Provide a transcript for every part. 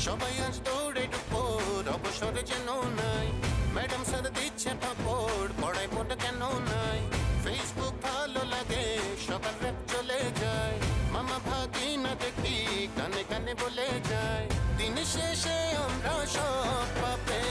সবাই আজ দৌড়ে ডুপোর অবসরে যেন নাই ম্যাডাম স্যার দিচ্ছে পাপড় পড়ায় পড়ে কেন নাই ফেসবুক ভালো লাগে সকাল র্যাপ চলে যায় মামা ভাগি না দেখি কানে কানে বলে যায় দিন শেষে আমরা সব পাবে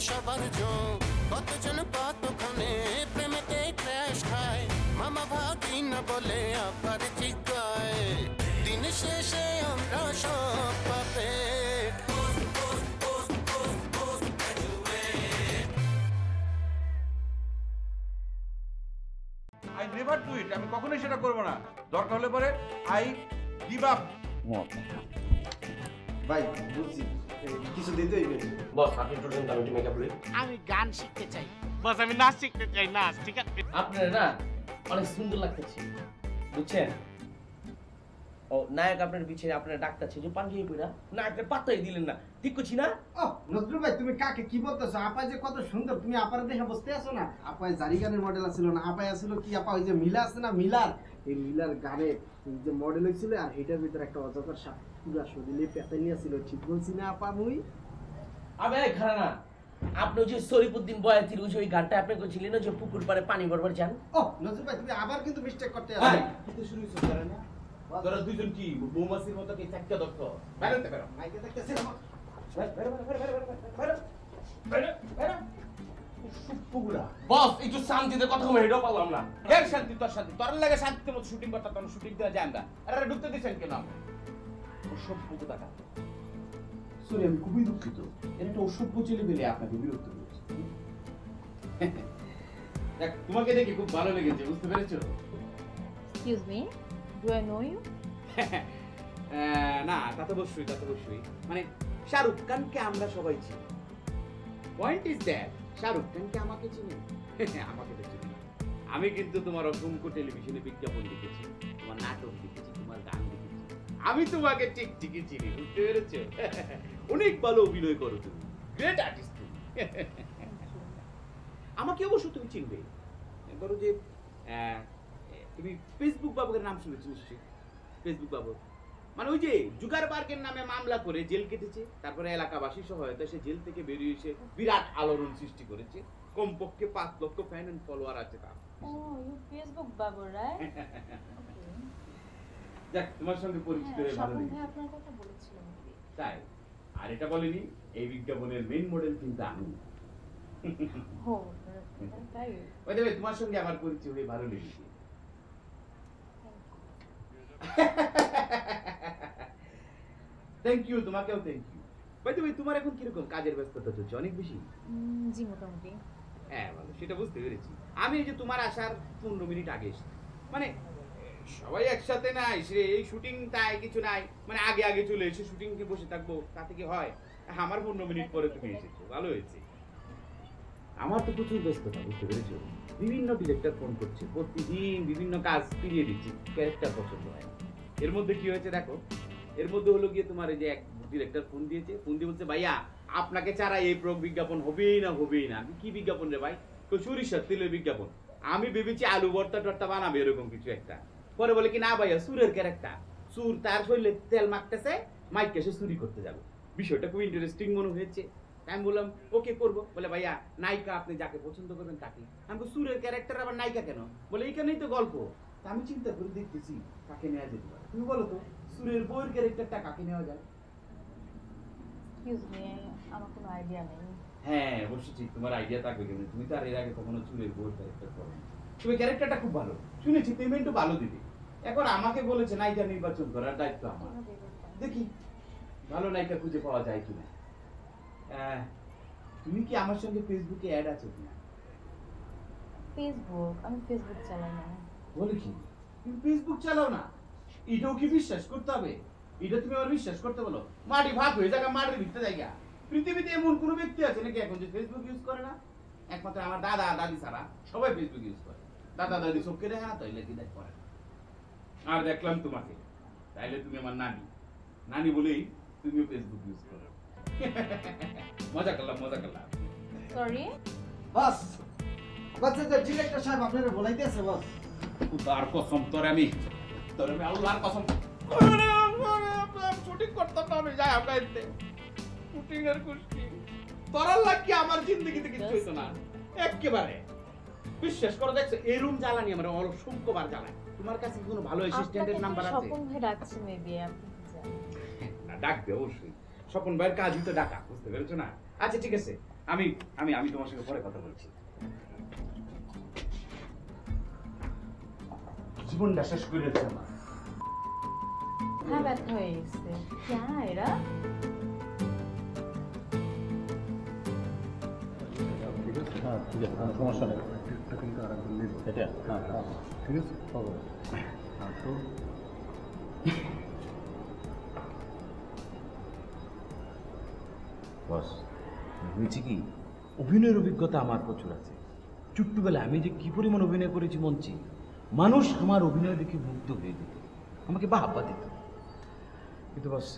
সবার যোগ কতজন কতক্ষণে প্রেমেতে ক্র্যাশ খায় মামা ভাগি না বলে আবার জিগায় দিন শেষে আমরা সব পাবে আই নেভার ডু ইট। আমি কখনোই সেটা করব না। দরকার হলে পরে আই গিভ আপ। ভাই বুঝছি, কিছু দিতে হইবে। বস আপনি স্টুডেন্ট, আমি একটু মেকআপ করি। আমি গান শিখতে চাই বস, আমি নাচ শিখতে চাই, নাচ। ঠিক আছে, আপনার না অনেক সুন্দর লাগতেছে, বুঝছেন? ও নায়ক আপনার পিছনে আপনার ডাক্তার যে পাঞ্জাবি পরা নায়কের পাত্তাই দিলেন না, ঠিক করছি না? ও নজরুল ভাই, তুমি কাকে কি বলতেছো? আপা যে কত সুন্দর, তুমি আপার দেখে বসতে আছো না? আপায় জারি গানের মডেল আছিল না, আপায় আছিল কি আপা ওই যে মিলা আছে না, মিলার, এই মিলার গানের যে মডেল হয়েছিল, আর এটার ভিতরে একটা অজগর সাপ পুরা শরীরে পেঁচাই নিয়েছিল। ঠিক বলছি না আপা? মুই আবে খানা না, আপনি যে শরীফুদ্দিন বয়াতির ওই গানটা আপনি কইছিলেন যে পুকুর পাড়ে পানি ভরবার যান। ও নজরুল ভাই, তুমি আবার কিন্তু মিস্টেক করতে আছো। কিন্তু শুরু হইছে জানেন না? তোরা দুইজন কি মৌমাছির মতো কি চাক্কা দক্ষ? বাইরে বেরো। মাইকে দেখতেছি না। বস একটু শান্তিতে কথা বলে হেডও পারলাম না। এর শান্তি তোর শান্তি, তোর লাগে শান্তির মতো শুটিং করতে, তখন শুটিং দেওয়া যায় আমরা। আরে ঢুকতে দিছেন কেন? অসভ্য টাকা। সরি, আমি খুবই দুঃখিত। এর একটা অসভ্য ছেলে পেলে আপনাকে বিরক্ত করেছে। দেখ, তোমাকে দেখে খুব ভালো লেগেছে, বুঝতে পেরেছো? Excuse me, do I know you? না, তা তো অবশ্যই, তা তো অবশ্যই। মানে শাহরুখ খানকে আমরা সবাই চিনি। পয়েন্ট ইজ দ্যাট শাহরুখ খানকে আমাকে চিনি, আমাকে তো চিনি। আমি কিন্তু তোমার অসংখ্য টেলিভিশনে বিজ্ঞাপন দেখেছি, তোমার নাটক দেখেছি, তোমার গান দেখেছি। আমি তোমাকে ঠিক ঠিকই চিনি, বুঝতে পেরেছো? অনেক ভালো অভিনয় করো তুমি, গ্রেট আর্টিস্ট তুমি। আমাকে অবশ্য তুমি চিনবে। ধরো যে তুমি ফেসবুক বাবুকের নাম শুনেছো নিশ্চয়ই। ফেসবুক বাবু মানে ওই যে জুগার পার্কের নামে মামলা করে জেল কেটেছে, তারপরে এলাকাবাসী সহায়তা সে জেল থেকে বেরিয়ে এসে বিরাট আলোড়ন সৃষ্টি করেছে। কমপক্ষে 5 লক্ষ ফ্যান এন্ড ফলোয়ার আছে তার। Oh, you Facebook Babu, right? দেখ, তোমার সঙ্গে পরিচিত হয়ে ভালো স্বপন লেগেছে। ভাই আপনার কথা বলেছিলেন নাকি? তাই? আর এটা বলেনি এই বিজ্ঞাপনের মেইন মডেল কিন্তু আমি। ও, তাই? ওই দেখবে তোমার সঙ্গে আমার পরিচয় হয়ে ভালো লেগেছে। থ্যাংক ইউ, তোমাকেও thank you. By the way, তোমার এখন কিরকম কাজের ব্যস্ততা চলছে? অনেক বেশি? জি মোটামুটি। হ্যাঁ ভালো, সেটা বুঝতে পেরেছি। আমি এই যে তোমার আসার 15 মিনিট আগে এসেছি। মানে সবাই একসাথে না এসে এই শুটিং তাই কিছু নাই, মানে আগে আগে চলে এসে শুটিং কে বসে থাকবো, তাতে কি হয়? আমার 15 মিনিট পরে তুমি এসেছো, ভালো হয়েছে। আমার তো প্রচুর ব্যস্ততা, বুঝতে পেরেছো? বিভিন্ন ডিরেক্টর ফোন করছে, প্রতিদিন বিভিন্ন কাজ ফিরিয়ে দিচ্ছি, ক্যারেক্টার পছন্দ হয়। এর মধ্যে কি হয়েছে দেখো, এর মধ্যে হলো গিয়ে তোমার এই যে এক ডিরেক্টর ফোন দিয়েছে, ফোন দিয়ে বলছে ভাইয়া আপনাকে ছাড়া এই বিজ্ঞাপন হবেই না, হবেই না। আমি কি বিজ্ঞাপন রে ভাই? তো সরিষার তেলের বিজ্ঞাপন। আমি ভেবেছি আলু ভর্তা টর্তা বানাবে এরকম কিছু একটা। পরে বলে কি না ভাইয়া সুরের ক্যারেক্টার, সুর তার শরীরে তেল মাখতেছে, মাইক এসে চুরি করতে যাবে। বিষয়টা খুব ইন্টারেস্টিং মনে হয়েছে। আমি বললাম ওকে করবো। বলে ভাইয়া নায়িকা আপনি যাকে পছন্দ করবেন তাকে। আমি সুরের ক্যারেক্টার আবার নায়িকা কেন? বলে এইখানেই তো গল্প। তা আমি চিন্তা করে দেখতেছি কাকে নেওয়া যেতে পারে। তুমি বলো তো সুরের বইয়ের ক্যারেক্টারটা কাকে নেওয়া যায়? এক্সকিউজ মি, আমার কোনো আইডিয়া নেই। হ্যাঁ অবশ্যই ঠিক, তোমার আইডিয়া থাকবে কেন? তুমি তো আর এর আগে কখনো সুরের বইয়ের ক্যারেক্টার করো না। তুমি ক্যারেক্টারটা খুব ভালো, শুনেছি পেমেন্টও ভালো দিবে। এখন আমাকে বলেছে নায়িকা নির্বাচন করার দায়িত্ব আমার। দেখি ভালো নায়িকা খুঁজে পাওয়া যায় কিনা। তুমি কি আমার সঙ্গে ফেসবুকে অ্যাড আছো কিনা? ফেসবুক? আমি ফেসবুক চালাই না। বলে কি তুমি ফেসবুক চালাও না? এটাও কি বিশ্বাস করতে হবে? এটা তুমি আমার বিশ্বাস করতে বলো? মাটি ভাগ হয়ে জায়গা মাটির ভিতরে জায়গা পৃথিবীতে এমন কোনো ব্যক্তি আছে নাকি এখন যে ফেসবুক ইউজ করে না? একমাত্র আমার দাদা দাদি ছাড়া সবাই ফেসবুক ইউজ করে। দাদা দাদি চোখে দেখে না, তাইলে কি দেখ করে না। আর দেখলাম তোমাকে, তাইলে তুমি আমার নানি, নানি বলেই তুমিও ফেসবুক ইউজ করো। মজা করলাম। সরি। বস যে ডিরেক্টর সাহেব আপনারা বলাইতে আছে বস। তার কসম তোর আমি আল্লাহর কসম শুটিং করতাম না, আমি যাই আপনাইতে শুটিং এর কুস্তি তোরার লাগি আমার জিন্দগিতে কিছু হইতো না একেবারে। বিশ্বাস করো, দেখছো এই রুম জ্বালানি আমার অসংখ্যবার জ্বালানি। তোমার কাছে কোনো ভালো অ্যাসিস্ট্যান্টের নাম্বার আছে? স্বপন ভাই ডাকছে মেবি, আপনি কি জানেন? না, ডাকবে অবশ্যই। স্বপন ভাইয়ের কাজই তো ডাকা, বুঝতে পেরেছো না? আচ্ছা ঠিক আছে, আমি তোমার সঙ্গে পরে কথা বলছি। জীবনটা শেষ করে যাচ্ছে আমার। হ্যাঁ, ব্যথা হয়ে গেছে। কেন এরা? সমস্যা নেই, কিন্তু আর একদম এটা হ্যাঁ ঠিক আছে হবে। তো বস, হয়েছে কি, অভিনয়ের অভিজ্ঞতা আমার প্রচুর আছে। ছোট্টবেলায় আমি যে কি পরিমাণ অভিনয় করেছি মঞ্চে, মানুষ আমার অভিনয় দেখে মুগ্ধ হয়ে যেত, আমাকে বাহবা দিত। কিন্তু বস,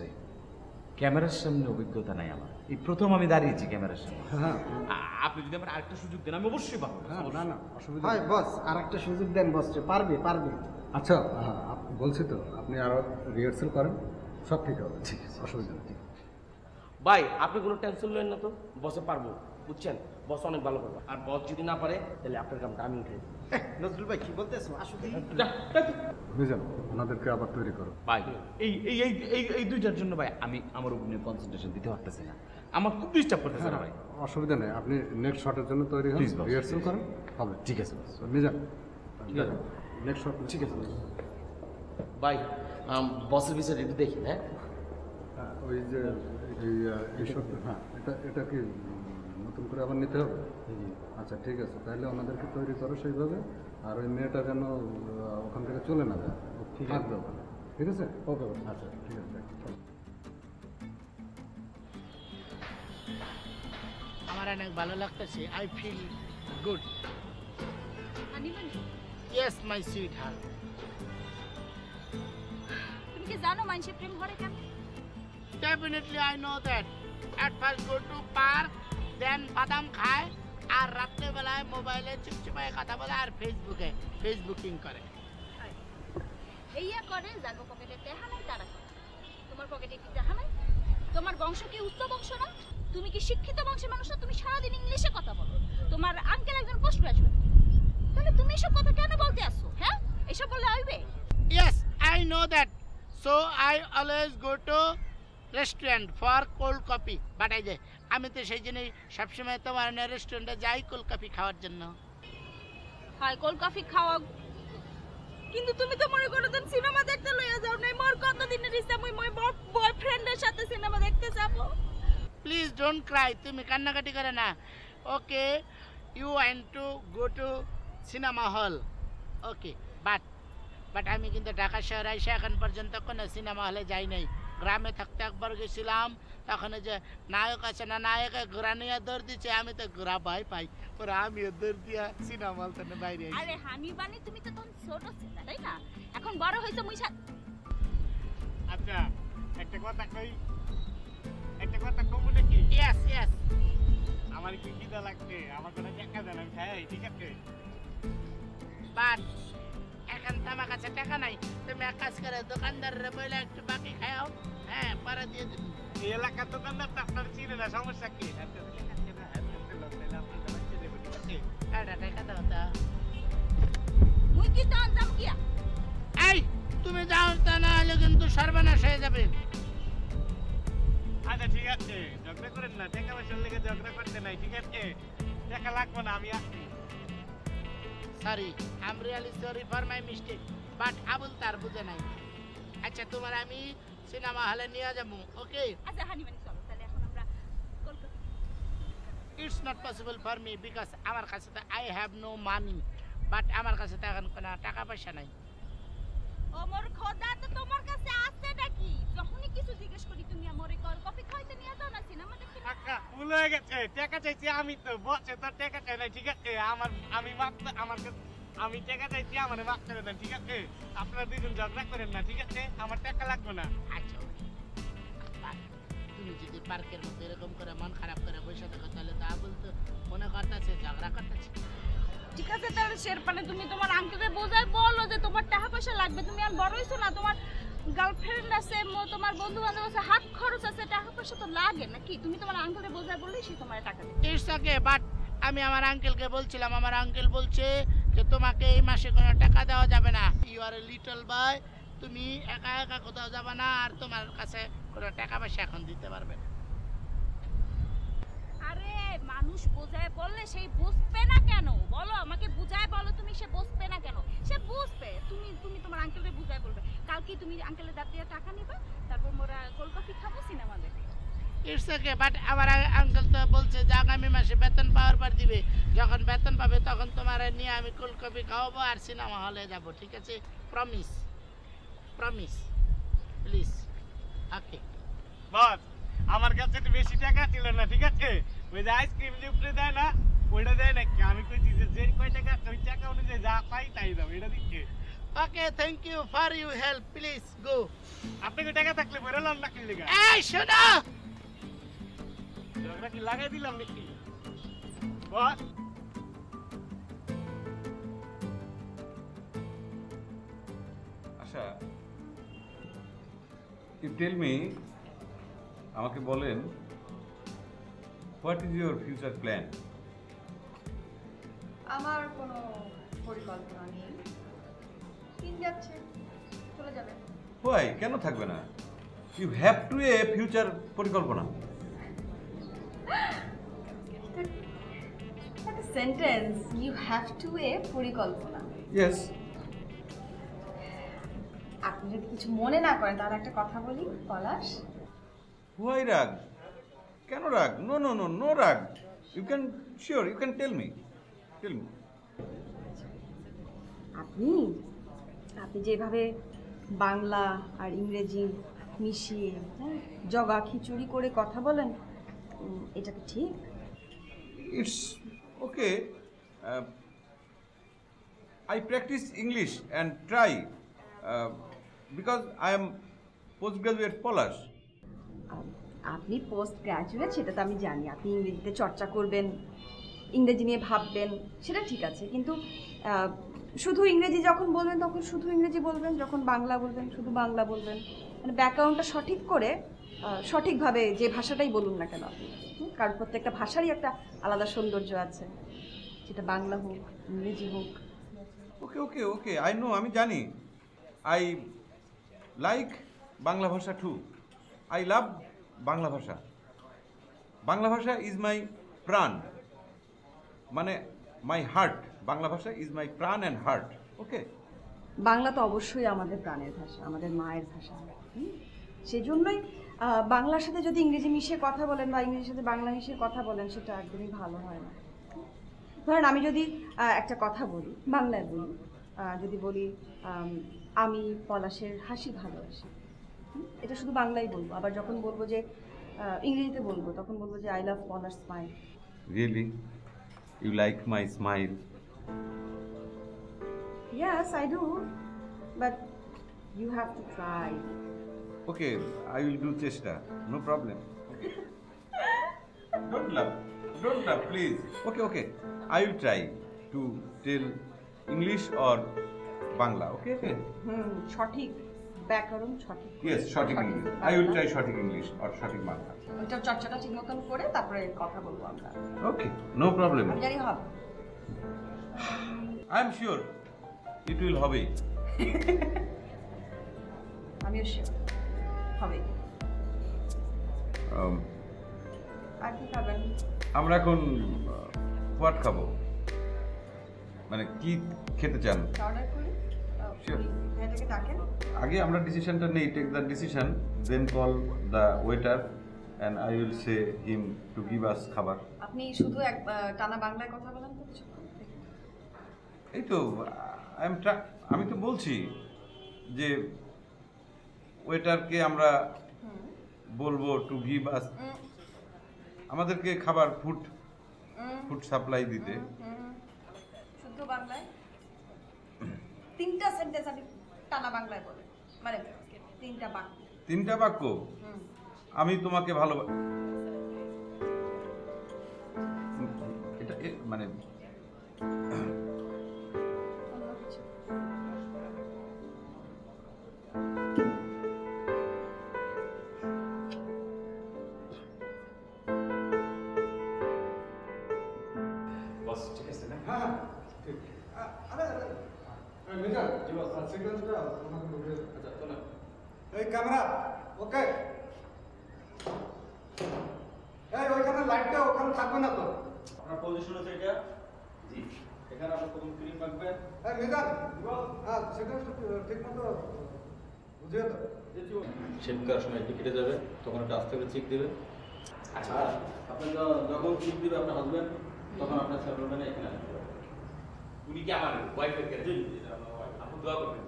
ক্যামেরার সামনে অভিজ্ঞতা নাই আমার, এই প্রথম আমি দাঁড়িয়েছি ক্যামেরার সামনে। হ্যাঁ আপনি যদি আমার আরেকটা সুযোগ দেন আমি অবশ্যই পাবো। হ্যাঁ না না অসুবিধা হয় নেই। বস, আরেকটা সুযোগ দেন বস, পারবে। আচ্ছা বলছি তো, আপনি আরও রিহার্সেল করেন, সব ঠিক হবে। ঠিক আছে, অসুবিধা নেই। ভাই আপনি কোনো টেনশন নেন না তো, বসে পারবো, বুঝছেন? বস অনেক ভালো করবো, আর বস যদি না পারে তাহলে আপনার কামটা আমি উঠে দিই। নজরুল ভাই কি বলতেছো? আসলে বুঝলেন, ওনাদেরকে আবার তৈরি করো। ভাই এই দুইটার জন্য ভাই আমি আমার অভিনয়ে কনসেন্ট্রেশন দিতে পারতেছি না, আমার খুব ডিস্টার্ব করতেছে না ভাই। অসুবিধা নেই, আপনি নেক্সট শটের জন্য তৈরি হন, Please, boss, রিহার্সেল please. করেন, হবে। ঠিক আছে বস। নিজান ঠিক আছে। Next shot. ঠিক আছে বস। ভাই বসের বিষয়টা একটু দেখি। হ্যাঁ ওই যে এই শট, হ্যাঁ এটা কি নতুন করে আবার নিতে হবে? আচ্ছা ঠিক আছে, তাহলে ওনাদেরকে তৈরি করো সেইভাবে। আর ওই মেয়েটা যেন ওখান থেকে চলে না যায়, থাকবে ওখানে, ঠিক আছে? ওকে আচ্ছা ঠিক আছে। আমার অনেক ভালো লাগতেছে। I feel good. Yes my sweetheart. তুমি কি জানো মানুষে প্রেম করে কেন? Definitely I know that. At first go to park, then বাদাম খায়, আর রাত্রে বেলায় মোবাইলে চুপচুপায় কথা বলে, আর ফেসবুকিং করে। হেইয়া করে জাগো পকেটে টাকা নাই, তারা করে। তোমার পকেটে কি টাকা নাই? তোমার বংশ কি উচ্চ বংশ না? তুমি কি শিক্ষিত বংশের মানুষ না? তুমি সারাদিন ইংলিশে কথা বলো। তোমার আঙ্কেল একজন পোস্ট গ্রাজুয়েট। তাহলে তুমি এসব কথা কেন বলতে আসছো? হ্যাঁ, এসব বললে হইবে? Yes, I know that. So I always go to restaurant for cold coffee. But আমি তো সেই জন্যই সবসময় তোমার রেস্টুরেন্টে যাই কোল্ড কফি খাওয়ার জন্য। হয় কোল্ড কফি খাওয়া, কিন্তু তুমি তো মনে করো তুমি সিনেমা দেখতে লইয়া যাও নাই। মোর কতদিনের ইচ্ছা মুই মোর বয়ফ্রেন্ডের সাথে সিনেমা দেখতে যাব। প্লিজ ডোন্ট ক্রাই, তুমি কান্নাকাটি করে না। Okay, you want to go to cinema hall, okay, but আমি কিন্তু ঢাকা শহরে এসে এখন পর্যন্ত কোনো সিনেমা হলে যাই নাই। গ্রামে থাকতে একবার গেছিলাম, তখন যে নায়ক আছে না, নায়কে ঘোরা নিয়ে দৌড় দিচ্ছে, আমি তো ঘোরা ভয় পাই, পরে আমিও দৌড় দিয়া সিনেমা হল থেকে বাইরে আইছি। আরে হানি বানি, তুমি তো তখন ছোট ছিলে তাই না? এখন বড় হইছো মুই আচ্ছা একটা কথা কমু নাকি? ইয়েস আমার কি খিদা লাগছে, আমার কোনো টাকা দেন, আমি খাই, ঠিক আছে? বাট এখন তো আমার কাছে টাকা নাই, তুমি এক কাজ করে দোকানদারের বলে একটু বাকি খাও, হ্যাঁ পরে দিয়ে দিবি। এই এলাকার দোকানদার তো আপনার চিনে না, সমস্যা কি? টাকা দাও তা। মুই কি তো আনতাম কিয়া? এই তুমি যাও, তা না হলে কিন্তু সর্বনাশ হয়ে যাবে। আচ্ছা ঠিক আছে, ঝগড়া করেন না, টাকা পয়সার লেগে ঝগড়া করতে নাই, ঠিক আছে? টাকা লাগবে না, আমি আসছি। Sorry, I am really sorry for my mistake, but Abul তার বুঝে নাই। আচ্ছা তোমার আমি সিনেমা হলে নিয়ে যাবো, ওকে? আচ্ছা হানি বানি চলো তাহলে এখন আমরা Kolkata. It's not possible for me because আমার কাছে তো I have no money, but আমার কাছে তো এখন কোনো টাকা পয়সা নাই। ও মোর খোদা, তো তোমার কাছে আছে নাকি? যখনই কিছু জিজ্ঞেস করি তুমি আমারে কফি খাইতে নিয়ে যাও না সিনেমা দেখতে? আক্কা ভুল হয়ে গেছে, টাকা চাইছি আমি, তো বসে তো টাকা চাই না, ঠিক আছে? আমি টাকা চাইছি, আমার মাফ করে দেন, ঠিক আছে? আপনারা দুজন ঝগড়া করেন না, ঠিক আছে? আমার টাকা লাগবে না। আচ্ছা তুমি যদি পার্কের মধ্যে এরকম করে মন খারাপ করে বসে থাকো তাহলে তা বলতো মনে করতেছে ঝগড়া করতেছে। ঠিক আছে তাহলে শেরপানে তুমি তোমার আঙ্কেলকে বোঝাই বলো যে তোমার টাকা পয়সা লাগবে, তুমি আর বড় হইছো না, তোমার গার্লফ্রেন্ড আছে, তোমার বন্ধু বান্ধব আছে, হাত খরচ আছে, টাকা পয়সা তো লাগে নাকি? তুমি তোমার আঙ্কেলকে বোঝাই বললেই সে তোমার টাকা দেবে। ইটস ওকে, বাট আমি আমার আঙ্কেলকে বলছিলাম, আমার আঙ্কেল বলছে যে তোমাকে এই মাসে কোনো টাকা দেওয়া যাবে না, you R a little boy, তুমি একা একা কোথাও যাবে না, আর তোমার কাছে কোনো টাকা পয়সা এখন দিতে পারবে না। আরে মানুষ বোঝায় বললে সেই বুঝবে না কেন? বলো আমাকে, বুঝায় বলো তুমি, সে বুঝবে না কেন? সে বুঝবে। তুমি তোমার আঙ্কেলকে বুঝায় বলবে, কালকে তুমি আঙ্কেলের দাঁত দিয়ে টাকা নিবা, তারপর মোরা কোল্ড কফি খাবো, সিনেমা দেখবো। ইটস ওকে, বাট আমার আঙ্কেল তো বলছে যে আগামী মাসে বেতন পাওয়ার পর দিবে, যখন বেতন পাবে তখন তোমার নিয়ে আমি কোল্ড কফি খাওয়াবো আর সিনেমা হলে যাব, ঠিক আছে? Promise, promise, please. Okay boss, আমার কাছে তো বেশি টাকা ছিল না, ঠিক আছে? ওই যে আইসক্রিম যে উপরে দেয় না, ওইটা দেয় নাকি? আমি কইছি যে কয় টাকা, ওই টাকা অনুযায়ী যা পাই তাই দাও, এটা দিচ্ছে। Okay, thank you for you help, please go. আপনাকে টাকা থাকলে বেরোলাম না কিনলে গা? এই শোনো, ঝগড়া কি লাগাই দিলাম নাকি বস? আচ্ছা, ইউ টেল মি, আমাকে বলেন, what is your future plan? আমার কোনো পরিকল্পনা নেই, দিন যাচ্ছে, চলে যাবে। হোয়াই, কেন থাকবে না? You have to a future পরিকল্পনা। Sentence, you have to a পরিকল্পনা। ইয়েস। আপনি যদি কিছু মনে না করেন তাহলে একটা কথা বলি, পলাশ। হোয়াই রাগ? কেন রাগ? নো নো নো, নো রাগ। You can, sure, you can tell me, tell me. আপনি যেভাবে বাংলা আর ইংরেজি মিশিয়ে জগা খিচুড়ি করে কথা বলেন, এটা কি ঠিক? It's okay. I practice English and try because I am postgraduate Polish. আপনি পোস্ট গ্র্যাজুয়েট সেটা তো আমি জানি, আপনি ইংরেজিতে চর্চা করবেন, ইংরেজি নিয়ে ভাববেন, সেটা ঠিক আছে, কিন্তু শুধু ইংরেজি যখন বলবেন তখন শুধু ইংরেজি বলবেন, যখন বাংলা বলবেন শুধু বাংলা বলবেন, মানে ব্যাকগ্রাউন্ডটা সঠিক করে সঠিকভাবে যে ভাষাটাই বলুন না কেন আপনি, কারণ প্রত্যেকটা ভাষারই একটা আলাদা সৌন্দর্য আছে, সেটা বাংলা হোক ইংরেজি হোক। ওকে ওকে ওকে, আই নো, আমি জানি। আই লাইক বাংলা ভাষা টু। আই লাভ বাংলা ভাষা। বাংলা ভাষা ইজ মাই প্রাণ, মানে মাই হার্ট। বাংলা ভাষা ইজ মাই প্রাণ অ্যান্ড হার্ট। ওকে, বাংলা তো অবশ্যই আমাদের প্রাণের ভাষা, আমাদের মায়ের ভাষা। সেজন্যই বাংলার সাথে যদি ইংরেজি মিশিয়ে কথা বলেন বা ইংরেজির সাথে বাংলা মিশিয়ে কথা বলেন, সেটা একদমই ভালো হয় না। ধরেন আমি যদি একটা কথা বলি, বাংলায় বলি, যদি বলি আমি পলাশের হাসি ভালোবাসি, এটা শুধু বাংলায় বলবো। আবার যখন বলবো যে ইংরেজিতে বলবো, তখন বলবো যে I love Palash smile. Really? You like my smile? Yes, I do, but you have to try. Okay, I will do chesta. No problem. Okay. Don't laugh, please. Okay, okay. I will try to tell English or Bangla. Okay, okay. সঠিক ব্যাকরণ, সঠিক। Yes, সঠিক English. I will try সঠিক English or সঠিক Bangla. ওইটার চর্চাটা ঠিক মতন করে তারপরে কথা বলবো আমরা। Okay, no problem. আমি জানি হবে। I am sure it will হবে। আমিও শিওর হবে। আর কি খাবেন? আমরা এখন হোয়াট খাবো, মানে কি খেতে চান? অর্ডার করি। Sure. এটাকে ডাকেন। আগে আমরা ডিসিশনটা নেই, take the decision, then call the waiter and I will say him to give us খাবার। আপনি শুধু এক টানা বাংলায় কথা বলেন তো কিছু? এই তো আমি তো বলছি যে ওয়েটারকে আমরা বলবো টু গিভ আস, আমাদেরকে খাবার ফুড সাপ্লাই দিতে। শুদ্ধ বাংলায় 3টা সেন্টেন্স আমি টানা বাংলায় বলে, মানে 3টা বাক্য। 3টা বাক্য? আমি তোমাকে ভালো, এটা মানে এই ক্যামেরা ওকে, এই ওইখানে লাইটটা ওখানে থাকবে না তো? আপনার পজিশন আছে এটা? জি। এখানে আপনার প্রথম ক্রিম রাখবেন। এই মিজান, হ্যাঁ সেটা ঠিক মতো বুঝিয়ে দাও। শেভ করার সময় একটু কেটে যাবে, তখন একটা আস্তে করে চিক দেবে। আচ্ছা, আপনি যখন চিক দিবে আপনার হাজবেন্ড, তখন আপনার ছেলে বলবেন এখানে আসবে। উনি কি আমার ওয়াইফের কাছে? আপনি দোয়া করবেন।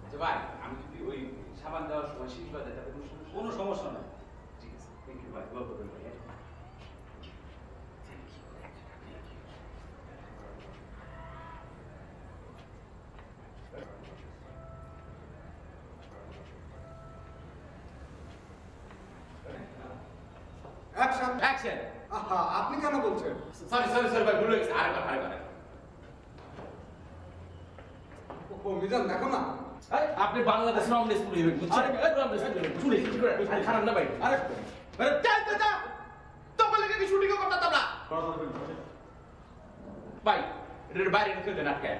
আচ্ছা ভাই, আমি যদি ওই সাবান দেওয়ার সময় শীষ বাজাই তাতে কোনো সমস্যা নাই। ঠিক আছে, থ্যাংক ইউ ভাই, দোয়া করবেন ভাই। Action action. আহা, আপনি কেন বলছেন? সরি ভাই, ভুল হয়ে গেছে। আরেকবার। ও মিজান দেখো না, আপনি বাংলাদেশ রমদেশ পুরো ইভেন্ট বুঝছেন? শুনে খারাপ না ভাই। আরে যা তো বলে কি শুটিং করতে না ভাই, এর বাইরে রেখে দেন আটকে।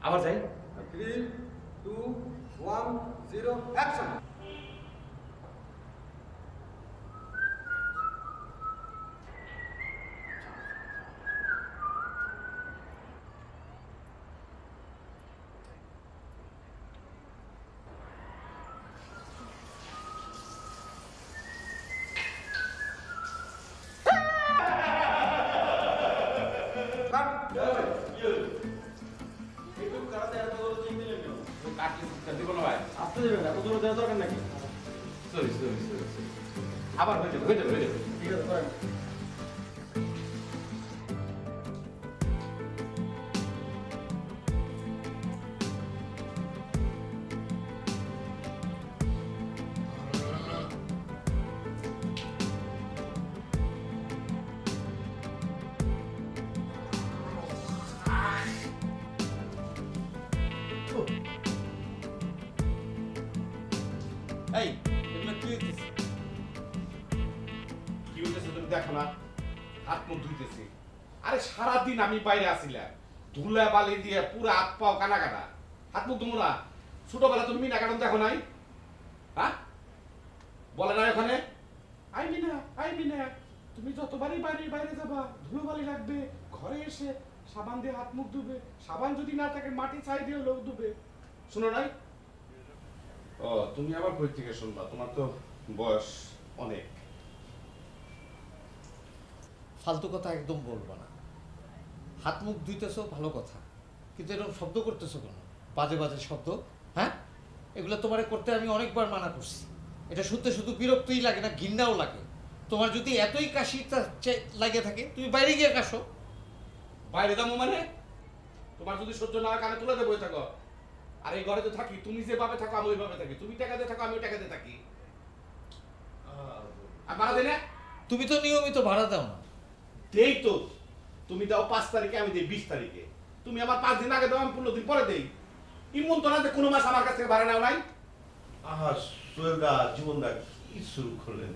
আবার যাই। 3 2 1 0 অ্যাকশন। আবার হয়ে যাবে। ঠিক আছে করেন। এই এগুলো কি হইতেছে? কি হইতেছে তুমি দেখো না? হাত মুখ ধুইতেছি। আরে সারাদিন আমি বাইরে আসিলাম, ধুলা বালি দিয়ে পুরো হাত পাও কানা কাটা। হাত মুখ ধুমো না? ছোটবেলা তুমি মিনা কাটন দেখো নাই? হ্যাঁ, বলে না ওখানে আইবি না, তুমি যতবারই বাইরে যাবা ধুলো বালি লাগবে, ঘরে এসে সাবান দিয়ে হাত মুখ ধুবে, সাবান যদি না থাকে মাটি ছাই দিয়ে লোক ধুবে। শুনো নাই? ও তুমি আবার কই থেকে শুনবা? তোমার তো বয়স অনেক। ফালতু কথা একদম বলবো না। হাত মুখ ধুইতেছো ভালো কথা, কিন্তু এরকম শব্দ করতেছো কেন? বাজে বাজে শব্দ, হ্যাঁ? এগুলো তোমারে করতে আমি অনেকবার মানা করছি। এটা শুনতে শুধু বিরক্তই লাগে না, ঘৃণাও লাগে। তোমার যদি এতই কাশি লাগে থাকে তুমি বাইরে গিয়ে কাশো। বাইরে যাবো মানে? তোমার যদি সহ্য না হয় কানে তুলে দেবো থাকো। আর এই ঘরে তো থাকি, তুমি যেভাবে থাকো আমি ওইভাবে থাকি। তুমি টাকা দিয়ে থাকো আমি টাকা দিয়ে থাকি। আর ভাড়া দেয় না? তুমি তো নিয়মিত ভাড়া দাও না। দেই তো, তুমি দাও 5 তারিখে, আমি দেই 20 তারিখে। তুমি আমার 5 দিন আগে দাও, আমি 15 দিন পরে দেই। ইমন তো না যে কোনো মাস আমার কাছ থেকে ভাড়া নাও নাই। আহা সোহেলদা, জীবনদা কি শুরু করলেন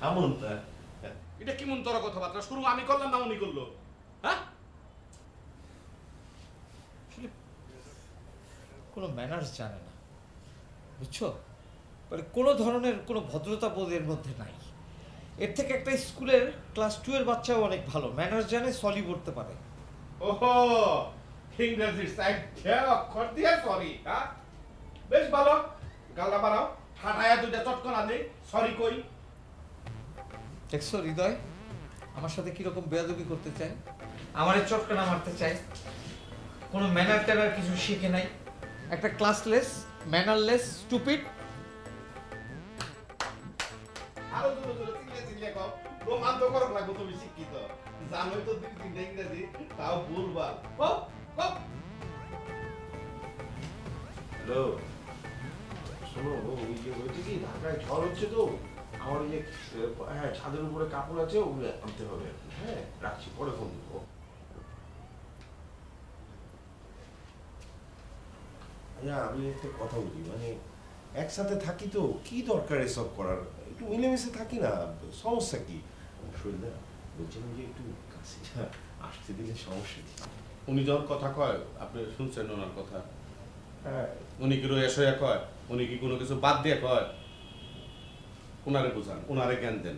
এমনটা? এটা কি মন তোর কথাবার্তা? শুরু আমি করলাম না উনি করলো? হ্যাঁ, কোনো ম্যানার্স জানে না, বুঝছো? মানে কোনো ধরনের কোনো ভদ্রতা বোধের মধ্যে নাই। এর থেকে একটা স্কুলের ক্লাস 2 এর বাচ্চাও অনেক ভালো, ম্যানার্স জানে, সলি পড়তে পারে। ওহো, ইংরেজির সাইড অক্ষর দিয়ে সরি। হ্যাঁ, বেশ ভালো। গালটা বাড়াও, ঠাটায়া দুইটা চটকনা দে, সরি কই। দেখছো হৃদয় আমার সাথে কিরকম বেয়াদবি করতে চায়, আমারে চটকানা মারতে চায়। কোনো ম্যানার ট্যানার কিছু শিখে নাই, একটা ক্লাসলেস, ম্যানারলেস, স্টুপিড। প্রমাণ তো করা লাগবে তুমি শিক্ষিত জানোই তো 2-3টা ইংরেজি তাও ভুলভাল হ্যালো শোনো ওই যে হয়েছে কি ঢাকায় ঝড় হচ্ছে তো আমার ওই যে হ্যাঁ ছাদের উপরে কাপড় আছে ওগুলো আনতে হবে হ্যাঁ রাখছি পরে ফোন দেবো আমি একটা কথা বলি মানে একসাথে থাকি তো কি দরকার এসব করার একটু মিলেমিশে থাকি না সমস্যা কি শরীরদা বলছিলাম যে একটু কাছে আসতে দিলে সমস্যা কি উনি যখন কথা কয় আপনি শুনছেন ওনার কথা হ্যাঁ উনি কি রয়ে শোয়া কয় উনি কি কোনো কিছু বাদ দিয়ে কয় ওনারে বোঝান ওনারে জ্ঞান দেন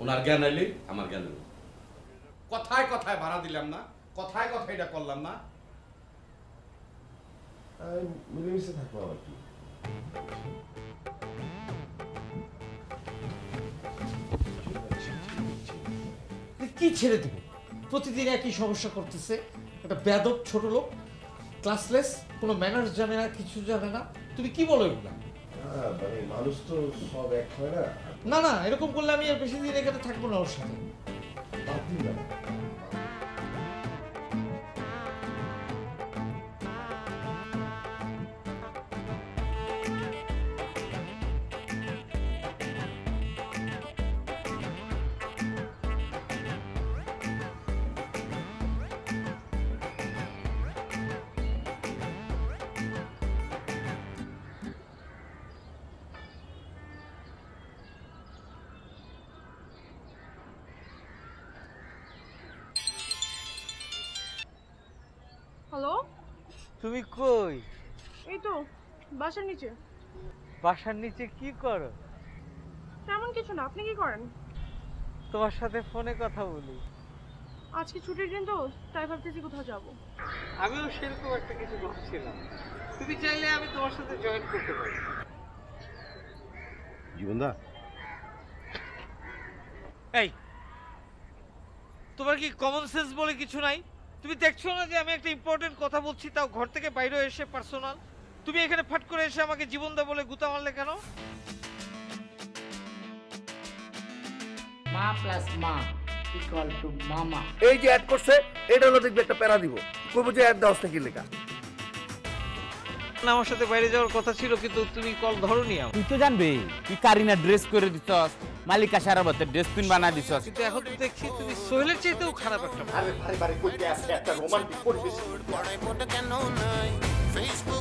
ওনার জ্ঞান আইলে আমার জ্ঞান হইল কথায় কথায় ভাড়া দিলাম না কথায় কথায় এটা করলাম না মিলেমিশে থাকবো আবার কি কি ছেড়ে দেবো প্রতিদিন একই সমস্যা করতেছে একটা বেয়াদব ছোট লোক ক্লাসলেস কোনো ম্যানার্স জানে না কিছু জানে না তুমি কি বলো এগুলা মানে মানুষ তো সব এক হয় না না না এরকম করলে আমি আর বেশি দিন এখানে থাকবো না ওর সাথে বাদ দিন না হ্যালো তুমি কই এই তো বাসার নিচে বাসার নিচে কি করো তেমন কিছু না আপনি কি করেন তোমার সাথে ফোনে কথা বলি আজকে ছুটির দিন তো তাই ভাবতেছি কোথাও যাব আমিও সেরকম একটা কিছু ভাবছিলাম তুমি চাইলে আমি তোমার সাথে জয়েন করতে পারি জীবনদা এই তোমার কি কমন সেন্স বলে কিছু নাই তুমি দেখছো না যে আমি একটা ইম্পর্টেন্ট কথা বলছি তাও ঘর থেকে বাইরে এসে পার্সোনাল তুমি এখানে ফাট করে এসে আমাকে জীবনদা বলে গুতা মারলে কেন মা প্লাস মা ইকুয়াল টু মামা এই যে অ্যাড করছে এটা হলো দেখবি একটা প্যারা দিব কইবো যে অ্যাড দাও নাকি লেখা না আমার সাথে বাইরে যাওয়ার কথা ছিল কিন্তু তুমি কল ধরোনি আমার তুই তো জানবি তুই কারিনা ড্রেস করে দিছস মালিকা সারাবতে ড্রেসপিন বানা দিছস কিন্তু এখন তো দেখছি তুমি সোহেলের চাইতেও খারাপ একটা আরে ভাই বারে কইতে আছে একটা রোমান্টিক পরিবেশ পড়াই পড়ে কেন নাই ফেসবুক